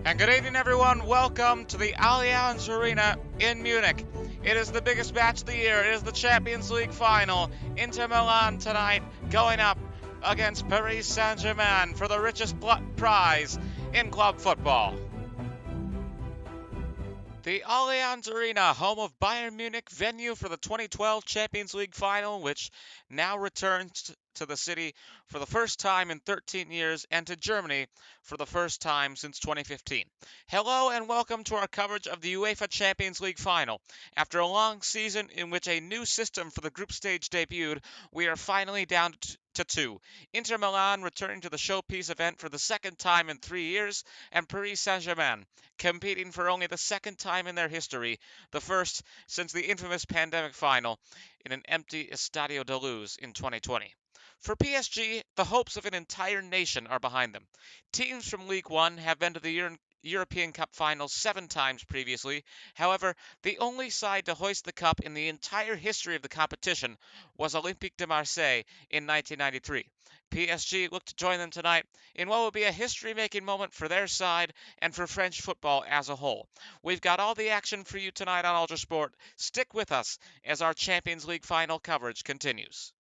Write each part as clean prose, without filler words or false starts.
And good evening, everyone. Welcome to the Allianz Arena in Munich. It is the biggest match of the year. It is the Champions League Final. Inter Milan tonight going up against Paris Saint-Germain for the richest prize in club football. The Allianz Arena, home of Bayern Munich, venue for the 2012 Champions League Final, which now returns to the city for the first time in 13 years and to Germany for the first time since 2015. Hello and welcome to our coverage of the UEFA Champions League Final. After a long season in which a new system for the group stage debuted, we are finally down to two. Inter Milan returning to the showpiece event for the second time in 3 years, and Paris Saint-Germain competing for only the second time in their history, the first since the infamous pandemic final in an empty Estadio da Luz in 2020. For PSG, the hopes of an entire nation are behind them. Teams from Ligue 1 have been to the European Cup finals 7 times previously. However, the only side to hoist the cup in the entire history of the competition was Olympique de Marseille in 1993. PSG look to join them tonight in what will be a history-making moment for their side and for French football as a whole. We've got all the action for you tonight on ULTRASPORT. Stick with us as our Champions League final coverage continues.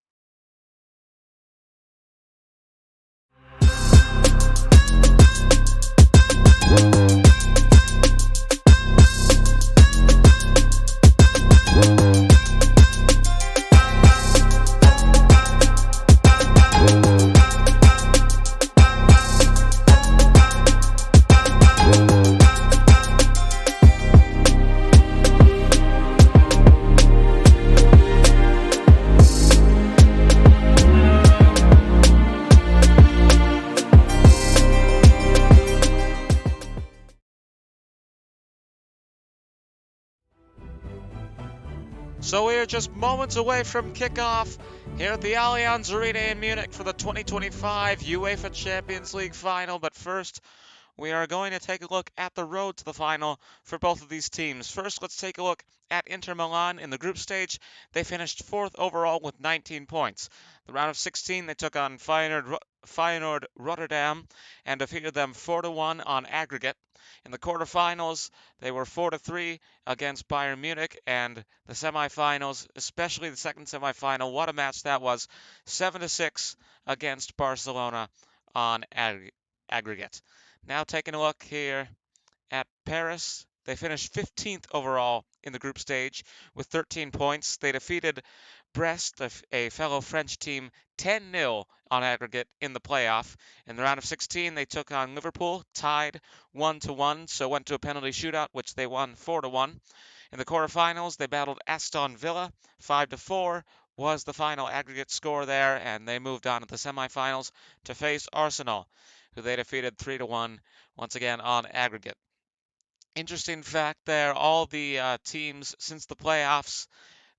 So we are just moments away from kickoff here at the Allianz Arena in Munich for the 2025 UEFA Champions League Final. But first, we are going to take a look at the road to the final for both of these teams. First, let's take a look at Inter Milan in the group stage. They finished 4th overall with 19 points. The round of 16, they took on Feyenoord Rotterdam and defeated them 4-1 on aggregate. In the quarterfinals, they were 4-3 against Bayern Munich, and the semifinals, especially the second semifinal, what a match that was, 7-6 against Barcelona on aggregate. Now taking a look here at Paris, they finished 15th overall in the group stage with 13 points. They defeated Brest, a fellow French team, 10-0 on aggregate in the playoff. In the round of 16, they took on Liverpool, tied 1-1, so went to a penalty shootout, which they won 4-1. In the quarterfinals, they battled Aston Villa, 5-4 was the final aggregate score there, and they moved on to the semifinals to face Arsenal, who they defeated 3-1, once again on aggregate. Interesting fact there, all the teams since the playoffs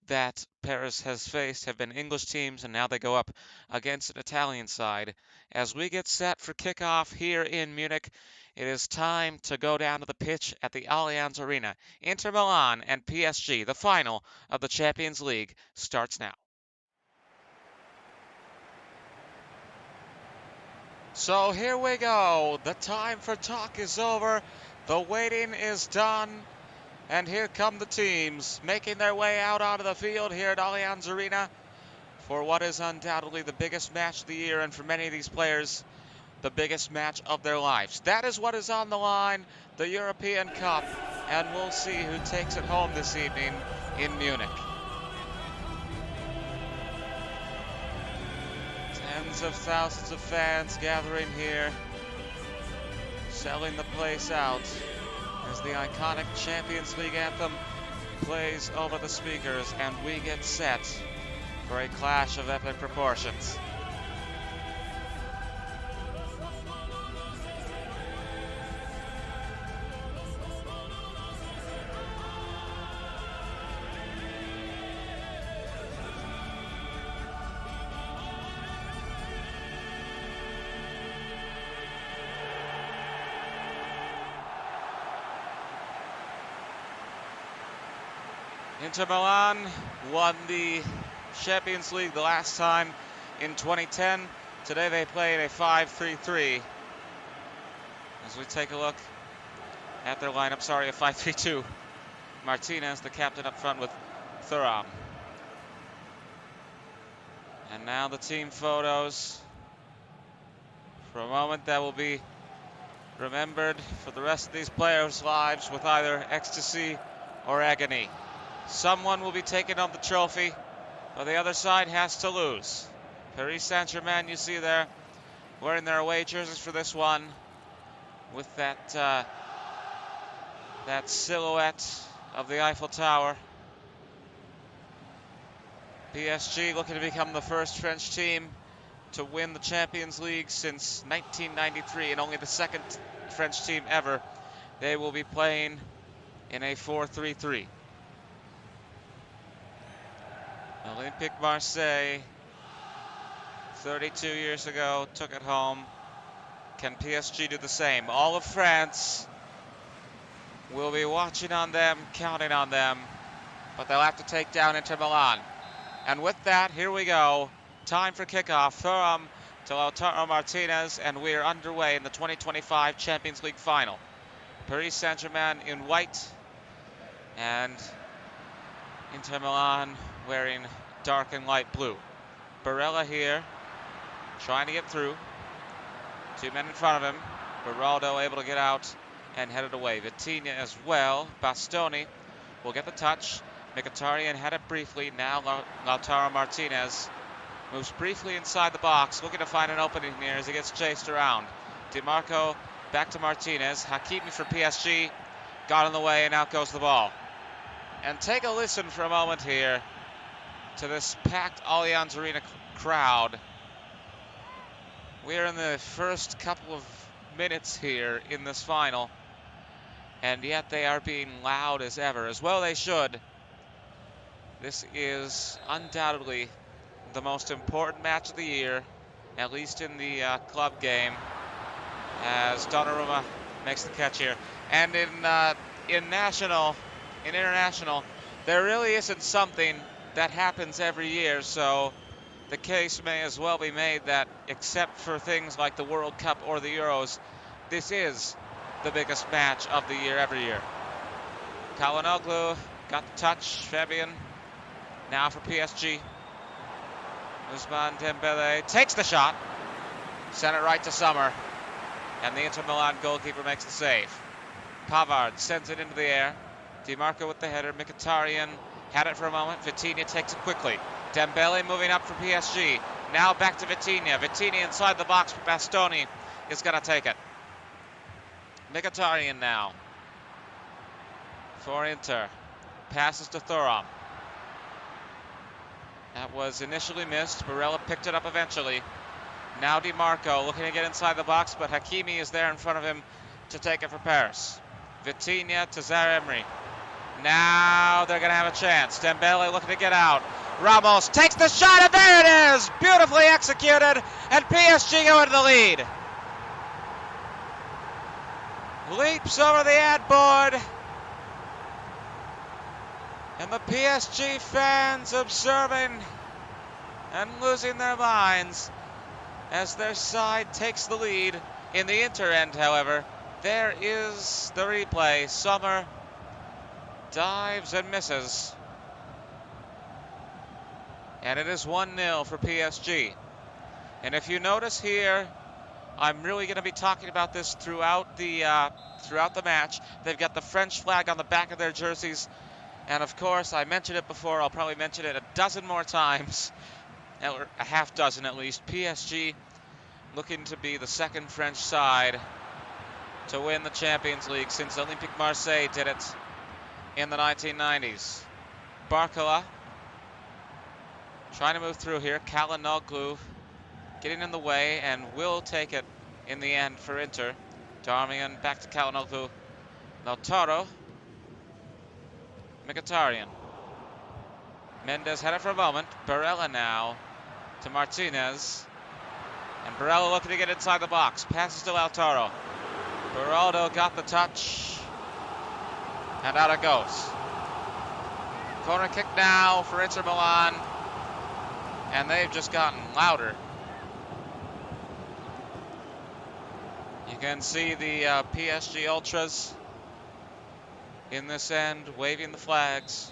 that Paris has faced have been English teams, and now they go up against an Italian side. As we get set for kickoff here in Munich, it is time to go down to the pitch at the Allianz Arena. Inter Milan and PSG, the final of the Champions League, starts now. So here we go. The time for talk is over. The waiting is done. And here come the teams making their way out onto the field here at Allianz Arena for what is undoubtedly the biggest match of the year, and for many of these players, the biggest match of their lives. That is what is on the line, the European Cup, and we'll see who takes it home this evening in Munich. Tens of thousands of fans gathering here, selling the place out as the iconic Champions League anthem plays over the speakers, and we get set for a clash of epic proportions. Inter Milan won the Champions League the last time in 2010. Today they played a 5-3-3. As we take a look at their lineup. Sorry, a 5-3-2. Martinez, the captain, up front with Thuram. And now the team photos. For a moment that will be remembered for the rest of these players' lives with either ecstasy or agony. Someone will be taking on the trophy, but the other side has to lose. Paris Saint-Germain, you see there, wearing their away jerseys for this one, with that silhouette of the Eiffel Tower. PSG looking to become the first French team to win the Champions League since 1993, and only the second French team ever. They will be playing in a 4-3-3. Olympique Marseille, 32 years ago, took it home. Can PSG do the same? All of France will be watching on them, counting on them, but they'll have to take down Inter Milan. And with that, here we go. Time for kickoff. Thuram to Lautaro Martinez, and we are underway in the 2025 Champions League Final. Paris Saint-Germain in white, and Inter Milan wearing dark and light blue. Barella here, trying to get through. 2 men in front of him. Beraldo able to get out and headed away. Vitinha as well. Bastoni will get the touch. Mkhitaryan had it briefly. Now Lautaro Martinez moves briefly inside the box, looking to find an opening here as he gets chased around. DiMarco back to Martinez. Hakimi for PSG got in the way, and out goes the ball. And take a listen for a moment here to this packed Allianz Arena crowd. We are in the first couple of minutes here in this final, and yet they are being loud as ever, as well they should. This is undoubtedly the most important match of the year, at least in the club game, as Donnarumma makes the catch here. And in international, there really isn't something that happens every year, so the case may as well be made that, except for things like the World Cup or the Euros, this is the biggest match of the year every year. Calhanoglu got the touch. Fabian now for PSG. Ousmane Dembele takes the shot. Sent it right to Sommer. And the Inter Milan goalkeeper makes the save. Pavard sends it into the air. DiMarco with the header. Mkhitaryan had it for a moment. Vitinha takes it quickly. Dembele moving up for PSG. Now back to Vitinha. Vitinha inside the box, but Bastoni is going to take it. Mkhitaryan now for Inter. Passes to Thuram. That was initially missed. Barella picked it up eventually. Now DiMarco looking to get inside the box, but Hakimi is there in front of him to take it for Paris. Vitinha to Zaire-Emery. Now they're going to have a chance. Dembele looking to get out. Ramos takes the shot, and there it is! Beautifully executed, and PSG go into the lead. Leaps over the ad board. And the PSG fans observing and losing their minds as their side takes the lead. In the Inter end, however, there is the replay. Sommer dives and misses. And it is 1-0 for PSG. And if you notice here, I'm really going to be talking about this throughout the match. They've got the French flag on the back of their jerseys. And of course, I mentioned it before, I'll probably mention it a dozen more times, or a half dozen at least. PSG looking to be the second French side to win the Champions League since Olympique Marseille did it in the 1990s. Barcola trying to move through here. Calhanoglu getting in the way and will take it in the end for Inter. Darmian back to Calhanoglu. Lautaro. Mkhitaryan. Mendes had it for a moment. Barella now to Martinez. And Barella looking to get inside the box. Passes to Lautaro. Beraldo got the touch. And out it goes. Corner kick now for Inter Milan. And they've just gotten louder. You can see the PSG Ultras in this end, waving the flags.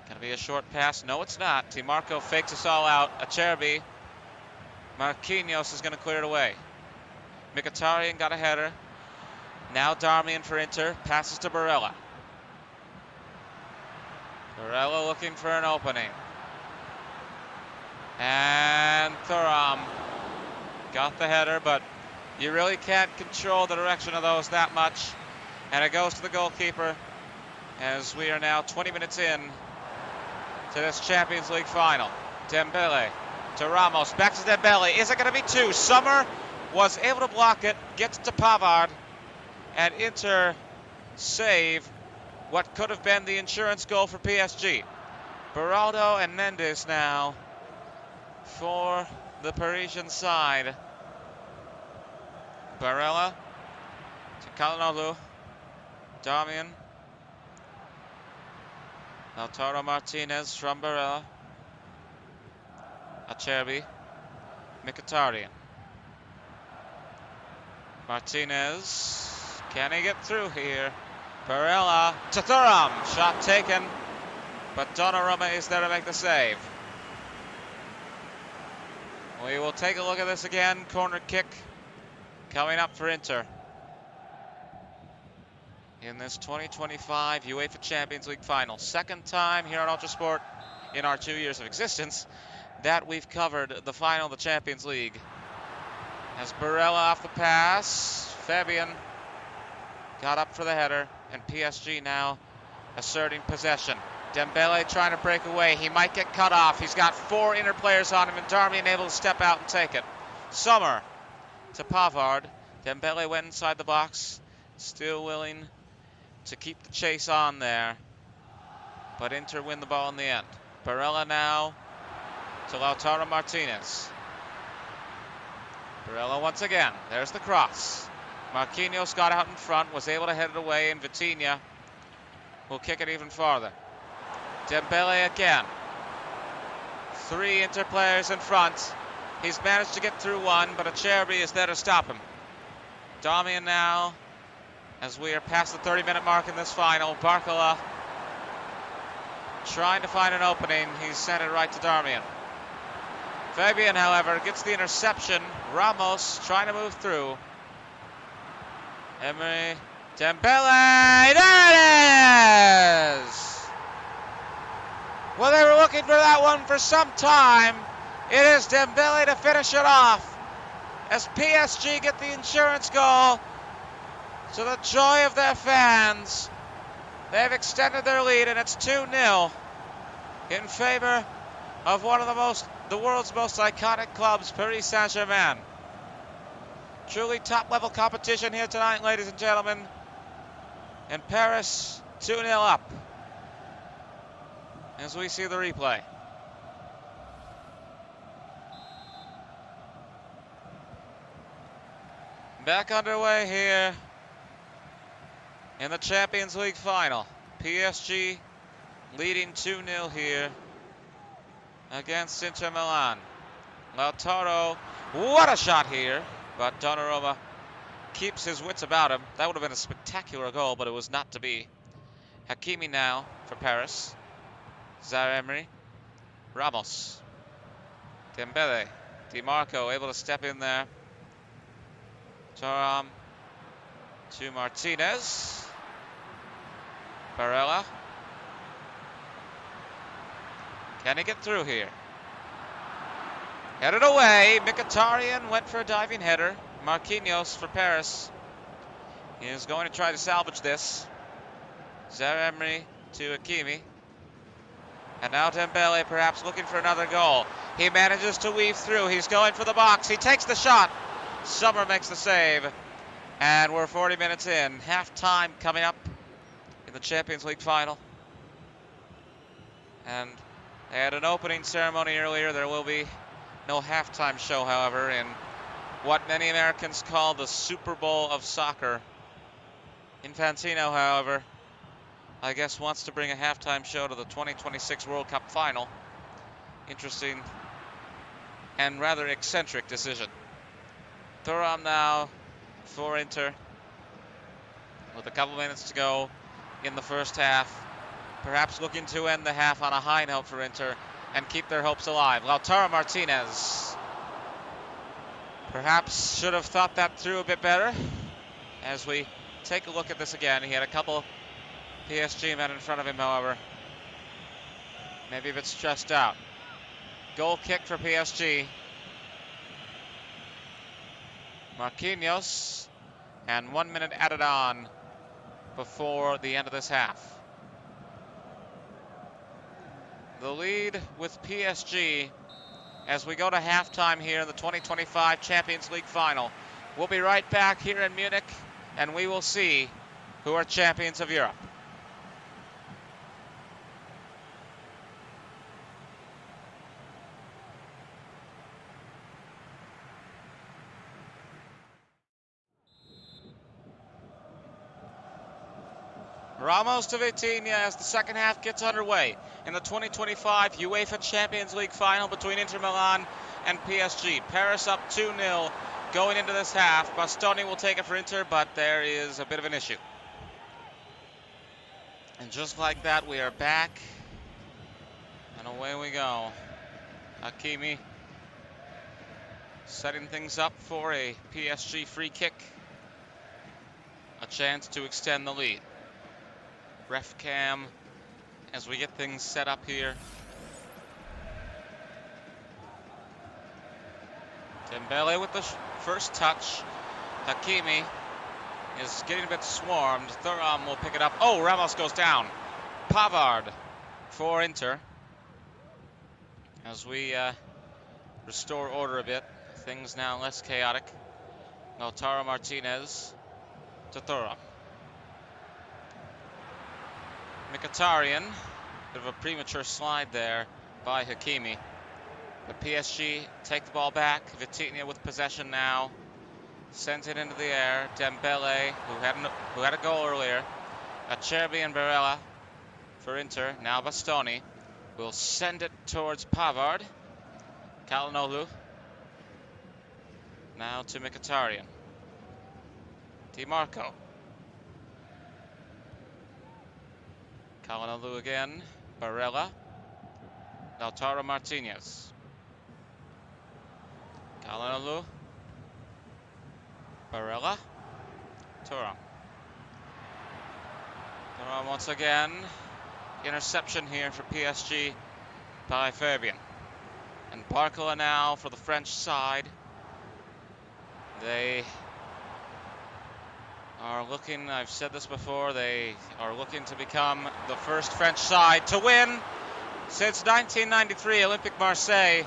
Gonna be a short pass. No, it's not. Dimarco fakes us all out. Acerbi. Marquinhos is gonna clear it away. Mkhitaryan got a header. Now Darmian for Inter. Passes to Barella. Barella looking for an opening. And Thuram got the header, but you really can't control the direction of those that much. And it goes to the goalkeeper as we are now 20 minutes in to this Champions League final. Dembele to Ramos, back to Dembele. Is it going to be two? Sommer was able to block it, gets it to Pavard, and Inter save what could have been the insurance goal for PSG. Beraldo and Mendes now for the Parisian side. Barella to Calhanoglu. Darmian. Lautaro Martinez from Barella. Acerbi. Mkhitaryan. Martinez. Can he get through here? Barella to Thuram. Shot taken, but Donnarumma is there to make the save. We will take a look at this again. Corner kick coming up for Inter in this 2025 UEFA Champions League Final. Second time here on ULTRASPORT in our 2 years of existence that we've covered the final of the Champions League. As Barella off the pass, Fabian got up for the header, and PSG now asserting possession. Dembele trying to break away. He might get cut off. He's got 4 Inter players on him, and Darmian able to step out and take it. Sommer to Pavard. Dembele went inside the box, still willing to keep the chase on there, but Inter win the ball in the end. Barella now to Lautaro Martinez. Barella once again. There's the cross. Marquinhos got out in front, was able to head it away, and Vitinha will kick it even farther. Dembele again. 3 Inter players in front. He's managed to get through one, but Acerbi is there to stop him. Darmian now, as we are past the 30-minute mark in this final. Barcola trying to find an opening. He's sent it right to Darmian. Fabian, however, gets the interception. Ramos trying to move through. Emery, Dembele, there it is! Well, they were looking for that one for some time. It is Dembele to finish it off as PSG get the insurance goal to the joy of their fans. They've extended their lead, and it's 2-0 in favor of one of the world's most iconic clubs, Paris Saint-Germain. Truly top-level competition here tonight, ladies and gentlemen. And Paris 2-0 up as we see the replay. Back underway here in the Champions League final. PSG leading 2-0 here against Inter Milan. Lautaro, what a shot here, but Donnarumma keeps his wits about him. That would have been a spectacular goal, but it was not to be. Hakimi now for Paris. Zaire-Emery. Ramos. Dembele. Dimarco able to step in there. Thuram to Martinez. Barella. Can he get through here? Headed away. Mkhitaryan went for a diving header. Marquinhos for Paris. He is going to try to salvage this. Zaire-Emery to Hakimi. And now Dembele perhaps looking for another goal. He manages to weave through. He's going for the box. He takes the shot. Sommer makes the save. And we're 40 minutes in. Halftime coming up in the Champions League final. And they had an opening ceremony earlier. There will be no halftime show, however, in what many Americans call the Super Bowl of soccer. Infantino, however, I guess wants to bring a halftime show to the 2026 World Cup final. Interesting and rather eccentric decision. Thuram now for Inter. with a couple minutes to go in the first half. Perhaps looking to end the half on a high note for Inter and keep their hopes alive. Lautaro Martinez perhaps should have thought that through a bit better. As we take a look at this again, he had a couple PSG men in front of him, however. Maybe a bit stressed out. Goal kick for PSG. Marquinhos, and 1 minute added on before the end of this half. The lead with PSG as we go to halftime here in the 2025 Champions League Final. We'll be right back here in Munich, and we will see who are champions of Europe. Ramos to Vitinha as the second half gets underway in the 2025 UEFA Champions League Final between Inter Milan and PSG. Paris up 2-0 going into this half. Bastoni will take it for Inter, but there is a bit of an issue. And just like that, we are back, and away we go. Hakimi setting things up for a PSG free kick. A chance to extend the lead. Ref cam as we get things set up here. Dembele with the first touch. Hakimi is getting a bit swarmed. Thuram will pick it up. Oh, Ramos goes down. Pavard for Inter. As we restore order a bit. Things now less chaotic. Lautaro Martinez to Thuram. Mkhitaryan, bit of a premature slide there by Hakimi. But PSG take the ball back. Vitinha with possession now. Sends it into the air. Dembele, who had a goal earlier. Acerbi and Barella for Inter. Now Bastoni will send it towards Pavard. Calhanoglu. Now to Mkhitaryan. Di Marco. Calhanoglu again. Barella. Lautaro Martinez. Calhanoglu. Barella. Thuram. Thuram once again. Interception here for PSG by Fabian. And Barcola now for the French side. They are looking, I've said this before, they are looking to become the first French side to win since 1993, Olympique Marseille.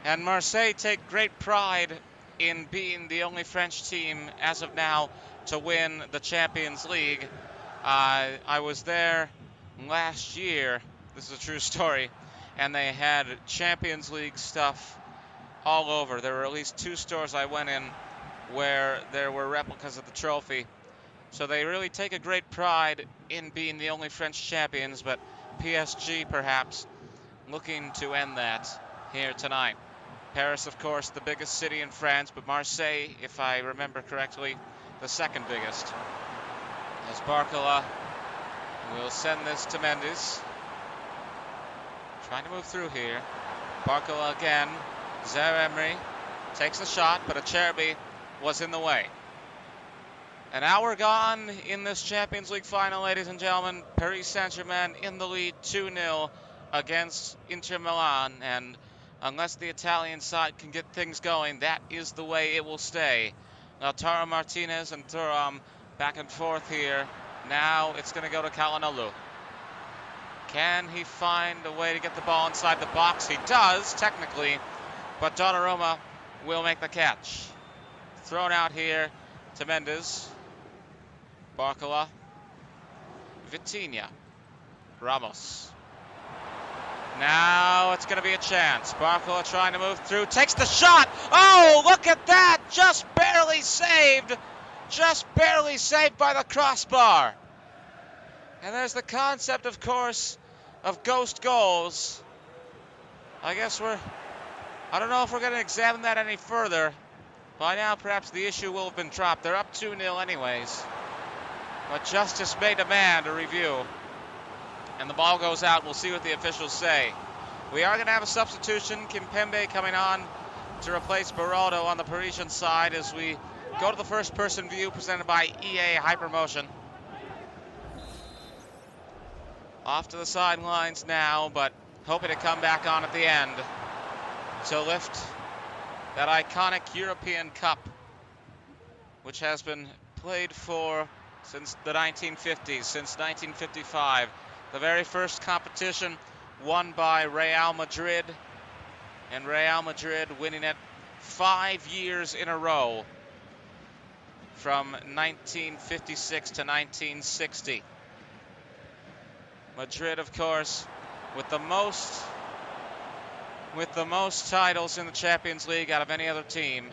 And Marseille take great pride in being the only French team as of now to win the Champions League. I was there last year, this is a true story, and they had Champions League stuff all over. There were at least 2 stores I went in where there were replicas of the trophy. So they really take a great pride in being the only French champions, but PSG perhaps looking to end that here tonight. Paris, of course, the biggest city in France, but Marseille, if I remember correctly, the second biggest. As Barcola will send this to Mendes. Trying to move through here. Barcola again. Zaire-Emery takes the shot, but Acerbi was in the way. An hour gone in this Champions League final, ladies and gentlemen. Paris Saint-Germain in the lead 2-0 against Inter Milan. And unless the Italian side can get things going, that is the way it will stay. Lautaro Martinez and Thuram back and forth here. Now it's going to go to Calhanoglu. Can he find a way to get the ball inside the box? He does, technically, but Donnarumma will make the catch. Thrown out here to Mendes. Barcola. Vitinha. Ramos. Now it's going to be a chance. Barcola trying to move through. Takes the shot. Oh, look at that. Just barely saved. Just barely saved by the crossbar. And there's the concept, of course, of ghost goals. I don't know if we're going to examine that any further. By now, perhaps the issue will have been dropped. They're up 2-0 anyways. But justice may demand a review. And the ball goes out. We'll see what the officials say. We are going to have a substitution. Kimpembe coming on to replace Beraldo on the Parisian side as we go to the first-person view presented by EA Hypermotion. Off to the sidelines now, but hoping to come back on at the end to lift that iconic European Cup, which has been played for since the 1950s, since 1955. The very first competition won by Real Madrid, and Real Madrid winning it 5 years in a row from 1956 to 1960. Madrid, of course, with the most titles in the Champions League out of any other team,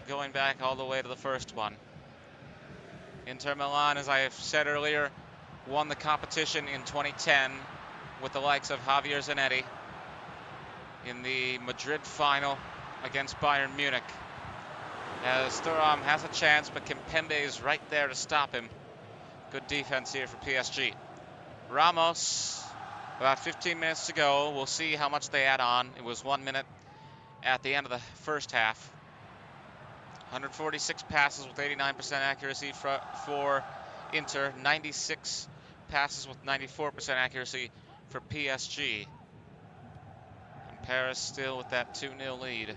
going back all the way to the first one. Inter Milan, as I have said earlier, won the competition in 2010 with the likes of Javier Zanetti in the Madrid final against Bayern Munich. As Thuram has a chance, but Kimpembe is right there to stop him. Good defense here for PSG. Ramos, about 15 minutes to go. We'll see how much they add on. It was 1 minute at the end of the first half. 146 passes with 89% accuracy for Inter. 96 passes with 94% accuracy for PSG. And Paris still with that 2-0 lead.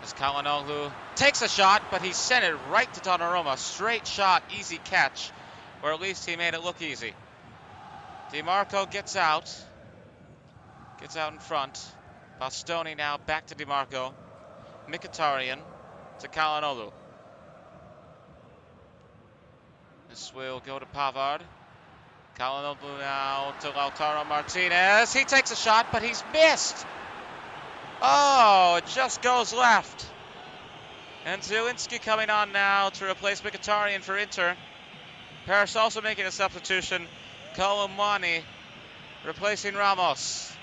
As Calhanoglu takes a shot, but he sent it right to Donnarumma. Straight shot, easy catch. Or at least he made it look easy. DiMarco gets out in front. Bastoni now back to DiMarco. Mkhitaryan to Calhanoglu. This will go to Pavard. Calhanoglu now to Lautaro Martinez. He takes a shot, but he's missed. Oh, it just goes left. And Zielinski coming on now to replace Mkhitaryan for Inter. Paris also making a substitution. Colomwani replacing Ramos.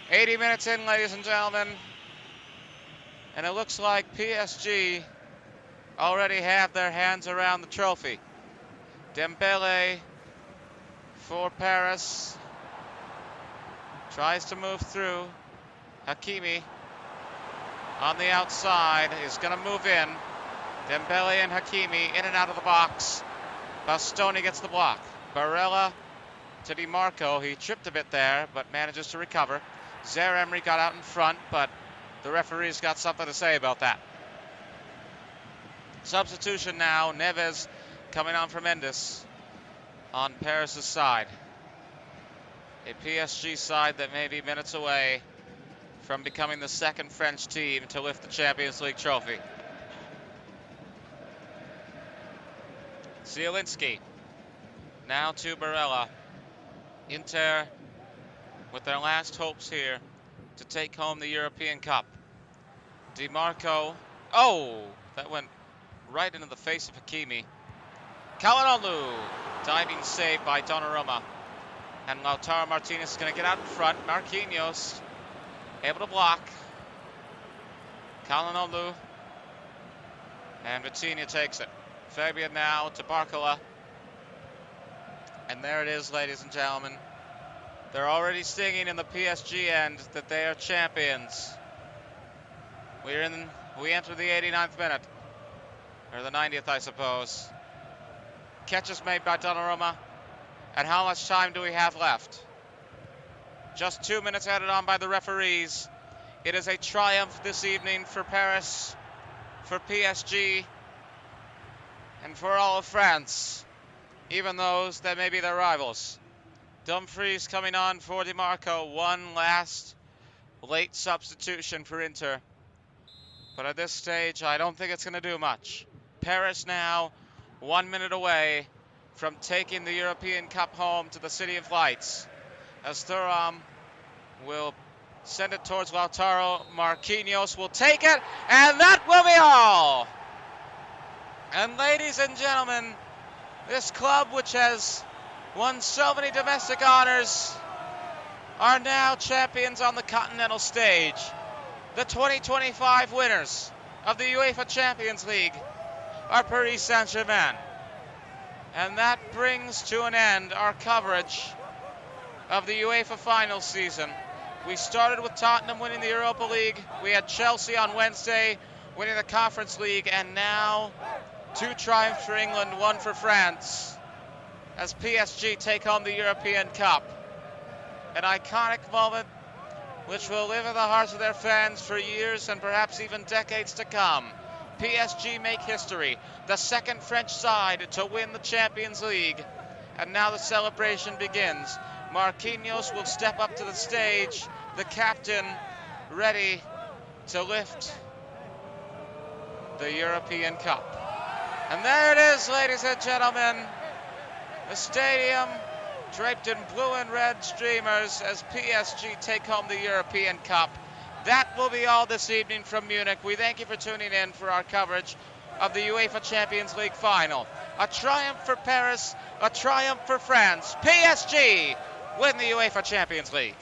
80 minutes in, ladies and gentlemen. And it looks like PSG already have their hands around the trophy. Dembele for Paris. Tries to move through. Hakimi on the outside is going to move in. Dembele and Hakimi in and out of the box. Bastoni gets the block. Barella to DiMarco. He tripped a bit there, but manages to recover. Zaire-Emery got out in front, but the referee's got something to say about that. Substitution now. Neves coming on for Mendes on Paris' side. A PSG side that may be minutes away from becoming the second French team to lift the Champions League trophy. Zielinski now to Barella. Inter with their last hopes here to take home the European Cup. DiMarco. Oh, that went right into the face of Hakimi. Calhanoglu. Diving save by Donnarumma. And Lautaro Martinez is going to get out in front. Marquinhos able to block. Calhanoglu. And Vitinha takes it. Fabian now to Barcola. And there it is, ladies and gentlemen. They're already singing in the PSG end that they are champions. We enter the 89th minute. Or the 90th, I suppose. Catch is made by Donnarumma. And how much time do we have left? Just 2 minutes added on by the referees. It is a triumph this evening for Paris, for PSG, and for all of France, even those that may be their rivals. Dumfries coming on for DiMarco. One last late substitution for Inter. But at this stage, I don't think it's going to do much. Paris now 1 minute away from taking the European Cup home to the City of Lights. As Thuram will send it towards Lautaro. Marquinhos will take it, and that will be all. And ladies and gentlemen, this club, which has won so many domestic honors, are now champions on the continental stage. The 2025 winners of the UEFA Champions League are Paris Saint-Germain. And that brings to an end our coverage of the UEFA final season. We started with Tottenham winning the Europa League. We had Chelsea on Wednesday winning the Conference League. And now 2 triumphs for England, 1 for France, as PSG take home the European Cup. An iconic moment which will live in the hearts of their fans for years and perhaps even decades to come. PSG make history, the second French side to win the Champions League. And now the celebration begins. Marquinhos will step up to the stage, the captain ready to lift the European Cup. And there it is, ladies and gentlemen. The stadium draped in blue and red streamers as PSG take home the European Cup. That will be all this evening from Munich. We thank you for tuning in for our coverage of the UEFA Champions League Final. A triumph for Paris, a triumph for France. PSG win the UEFA Champions League.